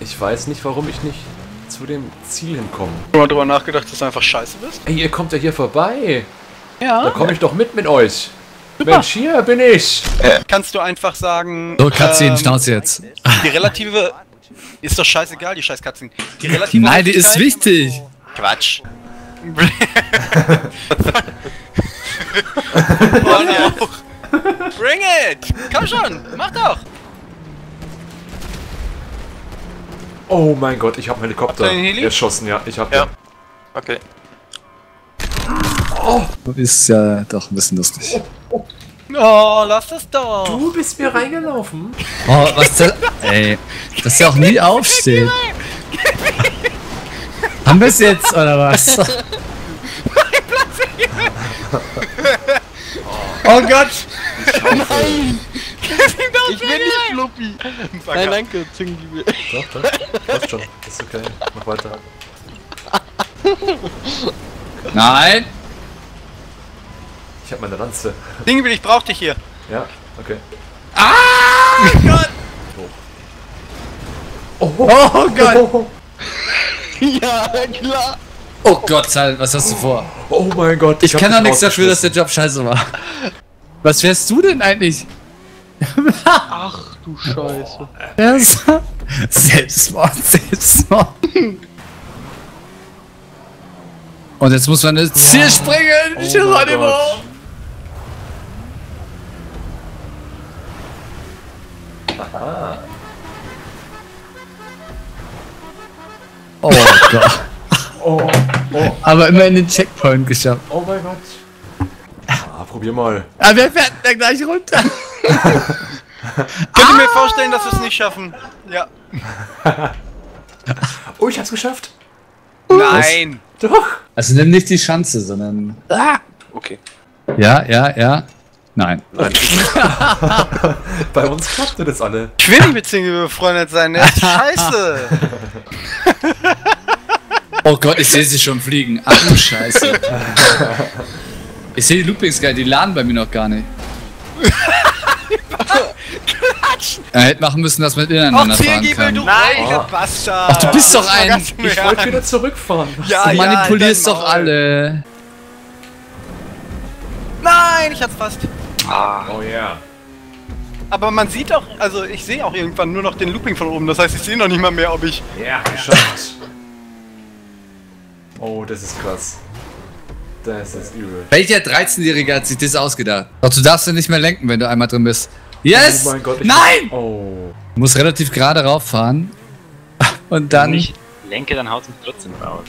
Ich weiß nicht, warum ich nicht zu dem Ziel hinkomme. Hast du mal drüber nachgedacht, dass du einfach scheiße bist? Ey, ihr kommt ja hier vorbei. Ja. Da komme ich doch mit euch. Super. Mensch, hier bin ich. Kannst du einfach sagen... So, Cutscene, Schnauze jetzt. Die relative... Ist doch scheißegal, die scheiß Cutscene. Die relative... Nein, die ist wichtig. Quatsch. Bring it! Komm schon, mach doch! Oh mein Gott, ich hab einen Helikopter Habt ihr einen Heli? erschossen, ja. Ich hab Ja. den. Okay. Ist ja doch ein bisschen lustig. Oh, lass das doch! Du bist mir reingelaufen. Oh, was der... Ey, dass der auch nie aufsteht. Haben wir es jetzt, oder was? Oh Gott! Nein! Ich will nicht Fluppi! Nein, danke, Zingliebe. Doch, passt schon. Ist okay. Mach weiter. Nein! Ich hab meine Lanze. Dingebill, ich brauch dich hier. Ja, okay. Ah! Gott! Oh, Oh Gott! Ja, klar. Oh Gott, Sal, was hast du vor? oh mein Gott. Ich hab kann doch dich nichts dafür, dass der rausgeschmissen. Job scheiße war. Was wärst du denn eigentlich? Ach du Scheiße. Selbstmord, Selbstmord. Und jetzt muss man ins Ziel springen! Oh Geronimo! mein Gott. Aha. Oh Gott. Oh, oh, Aber immerhin den Checkpoint geschafft. oh mein Gott. Ah, probier mal. Aber wer fährt denn da gleich runter? Könnt ihr mir vorstellen, dass wir es nicht schaffen? Ja. Oh, ich hab's geschafft. Nein! Doch. Also nimm nicht die Schanze, sondern... Okay. Ja. Nein. Bei uns klappte das alle. Ich will nicht mit Zingliebe befreundet sein, der ist scheiße! Oh Gott, ich sehe sie schon fliegen. Ach du Scheiße. Ich sehe die Loopings geil, die laden bei mir noch gar nicht. Er hätte machen müssen, dass man ineinander fahren Zingliebe, kann. du Nein. reicher Bastard! Ach, du bist doch ein... Ich wollte wieder zurückfahren. Ja, Du manipulierst dein doch Maul. alle. Nein, ich hab's fast. Oh yeah. Aber man sieht auch, also ich sehe auch irgendwann nur noch den Looping von oben, das heißt, ich sehe noch nicht mal mehr, ob ich... Ja, geschafft. Oh, das ist krass. Das ist übel. Welcher 13-Jährige hat sich das ausgedacht? Doch du darfst ja nicht mehr lenken, wenn du einmal drin bist. Yes! Oh mein Gott. Nein! Oh. Du musst relativ gerade rauffahren. Und dann... Wenn ich lenke, dann haut es mich trotzdem raus.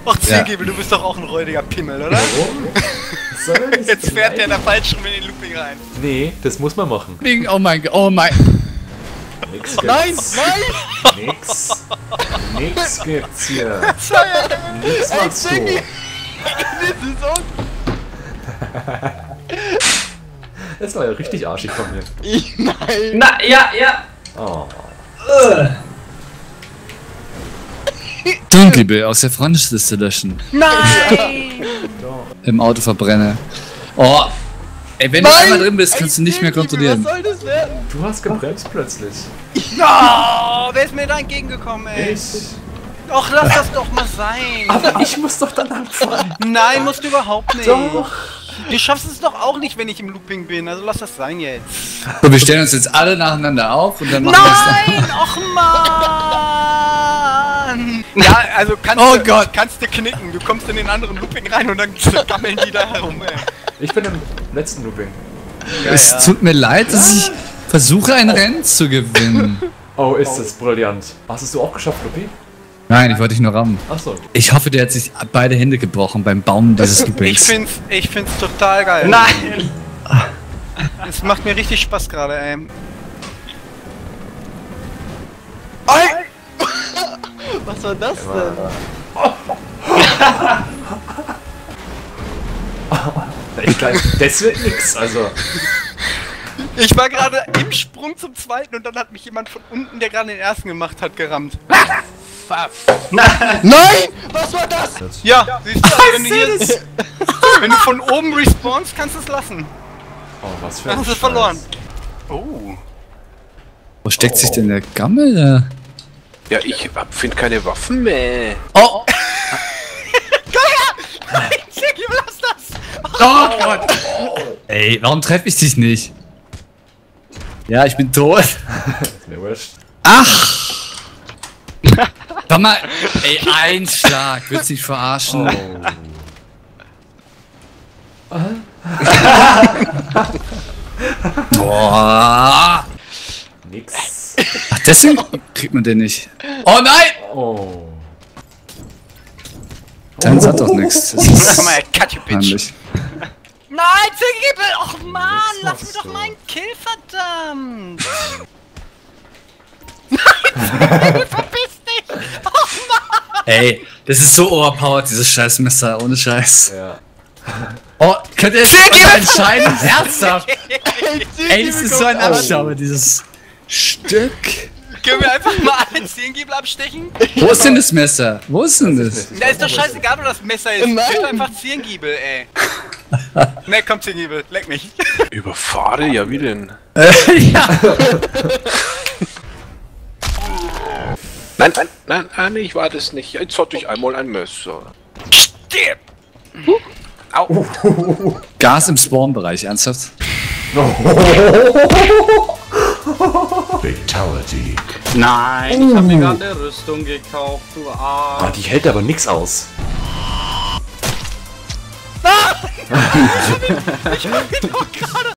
Ach, Zingliebe, du bist doch auch ein räudiger Pimmel, oder? Warum? Was soll denn das Jetzt fährt der sein? da falsch rum in den Looping rein. Nee, das muss man machen. Oh mein Gott, oh mein... Nix Nein, gibt's. nein! Nix. Nix gibt's hier. Das war ja... Nix machst du. Das war ja richtig arschig von mir. Nein! Na, ja! Oh. Dunkelbill aus der Freundesliste löschen. Nein! Im Auto verbrenne. Oh! Ey, wenn du einmal drin bist, kannst du nicht mehr kontrollieren. Was soll das werden? Du hast gebremst plötzlich. Oh, wer ist mir da entgegengekommen, ey? Ich. Och, lass das doch mal sein. Aber ich muss doch dann abfahren. Nein, musst du überhaupt nicht. Doch. Du schaffst es doch auch nicht, wenn ich im Looping bin, also lass das sein jetzt. So, wir stellen uns jetzt alle nacheinander auf und dann machen wir Nein! Och Mann! Ja, also Oh Gott. kannst du knicken. Du kommst in den anderen Looping rein und dann gammeln die da herum, ey. Ich bin im letzten Looping. es. Es tut mir leid, dass ich versuche, ein Rennen zu gewinnen. Oh, ist es brillant. Hast es du auch geschafft, Lupi? Nein, ich wollte dich nur rammen. Achso. Ich hoffe, der hat sich beide Hände gebrochen beim Bauen dieses Loopings. Ich find's total geil. Nein! Es macht mir richtig Spaß gerade, ey. Was war das denn? Ich glaube, das wird nix, also. Ich war gerade im Sprung zum zweiten und dann hat mich jemand von unten, der gerade den ersten gemacht hat, gerammt. Nein! Was war das? Ja, siehst du, also wenn du von oben respawnst, kannst du es lassen. Oh, was für Dann ein hast du Scheiß. verloren. Oh. Wo steckt sich denn der Gammel da? Ja, ich finde keine Waffen mehr. Oh! Lass das! Oh Gott! Ey, warum treffe ich dich nicht? Ja, ich bin tot. Ist mir wurscht. Ach! Sag mal, ey, ein Schlag. Willst du dich verarschen? Boah! Nix. Ach, deswegen kriegt man den nicht. Oh nein! Oh. Deins hat doch nichts. Das Komm ist mal, cut you bitch! peinlich. Nein, Ziggibel! Och Mann, Was lass mir machst doch du? meinen Kill, verdammt! Nein, verpiss dich! Och Mann! Ey, das ist so overpowered, dieses scheiß Messer, ohne Scheiß. Ja. Oh, könnt ihr jetzt mal entscheiden? Herzhaft! Ey, das ist so ein Abschauer, dieses Stück. Können wir einfach mal alle Ziggibel abstechen? Wo ist denn das Messer? Wo ist denn das? Da ist doch scheißegal, wo das Messer ist. Nein. Töte einfach Ziggibel, ey. Ne, komm Ziggibel, leck mich. Überfahre? Ja, wie denn? Ja. Nein, ich war das nicht. Jetzt hatte ich einmal ein Messer. Stirb! Au! Gas im Spawn-Bereich, ernsthaft? Fatality. Nein, ich hab mir gerade eine Rüstung gekauft, du Ah, Arsch. die hält aber nix aus. Ich hab ihn doch gerade